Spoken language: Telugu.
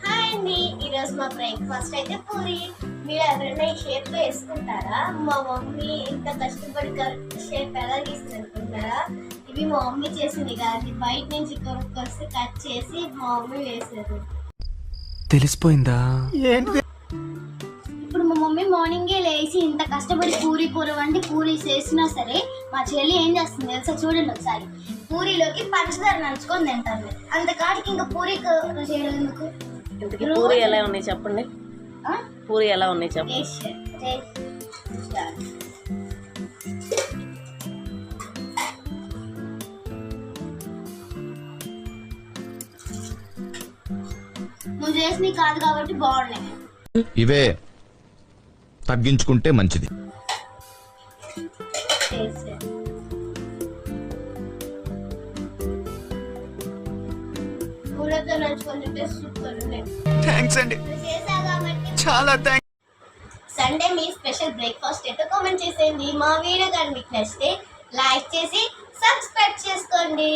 హాయ్ అండి, ఈరోజు మా బ్రేక్ఫాస్ట్ అయితే పూరి. మీరు ఎవరైనా ఈ షేప్ లో వేసుకుంటారా? మా మమ్మీ ఇంత కష్టపడి షేప్ ఎలా గీస్తుంది అనుకుంటారా? ఇవి మా మమ్మీ చేసింది కాదు, బయట నుంచి కొనుక్కొస్తే కట్ చేసి మా మమ్మీ వేసారు. తెలిసిపోయిందా? ఇప్పుడు మా మమ్మీ మార్నింగే లేచి ఇంత కష్టపడి పూరి కూర వండి పూరి చేసినా సరే మా చెల్లి ఏం చేస్తుంది తెలుసా? చూడండి ఒకసారి, పూరిలోకి పంచదార నంచుకొని తింటారు. అంతకాడికి ఇంకా పూరి కూర చేయడం ఎందుకు? పూరి ఎలా ఉన్నాయి చెప్పండి. పూరి ఎలా ఉన్నాయి చెప్పండి. నువ్వు చేసినవి కాదు కాబట్టి బాగున్నాయి. ఇవే తగ్గించుకుంటే మంచిది. పూలతో నంచుకొని సూపర్ ఉన్నాయి. థ్యాంక్స్ అండి, చేసా కాబట్టి చాలా థ్యాంక్స్. సండే మీ స్పెషల్ బ్రేక్ఫాస్ట్ ఏంటో కామెంట్ చేసేయండి. మా వీడియో కానీ మీకు నచ్చితే లైక్ చేసి సబ్స్క్రైబ్ చేసుకోండి.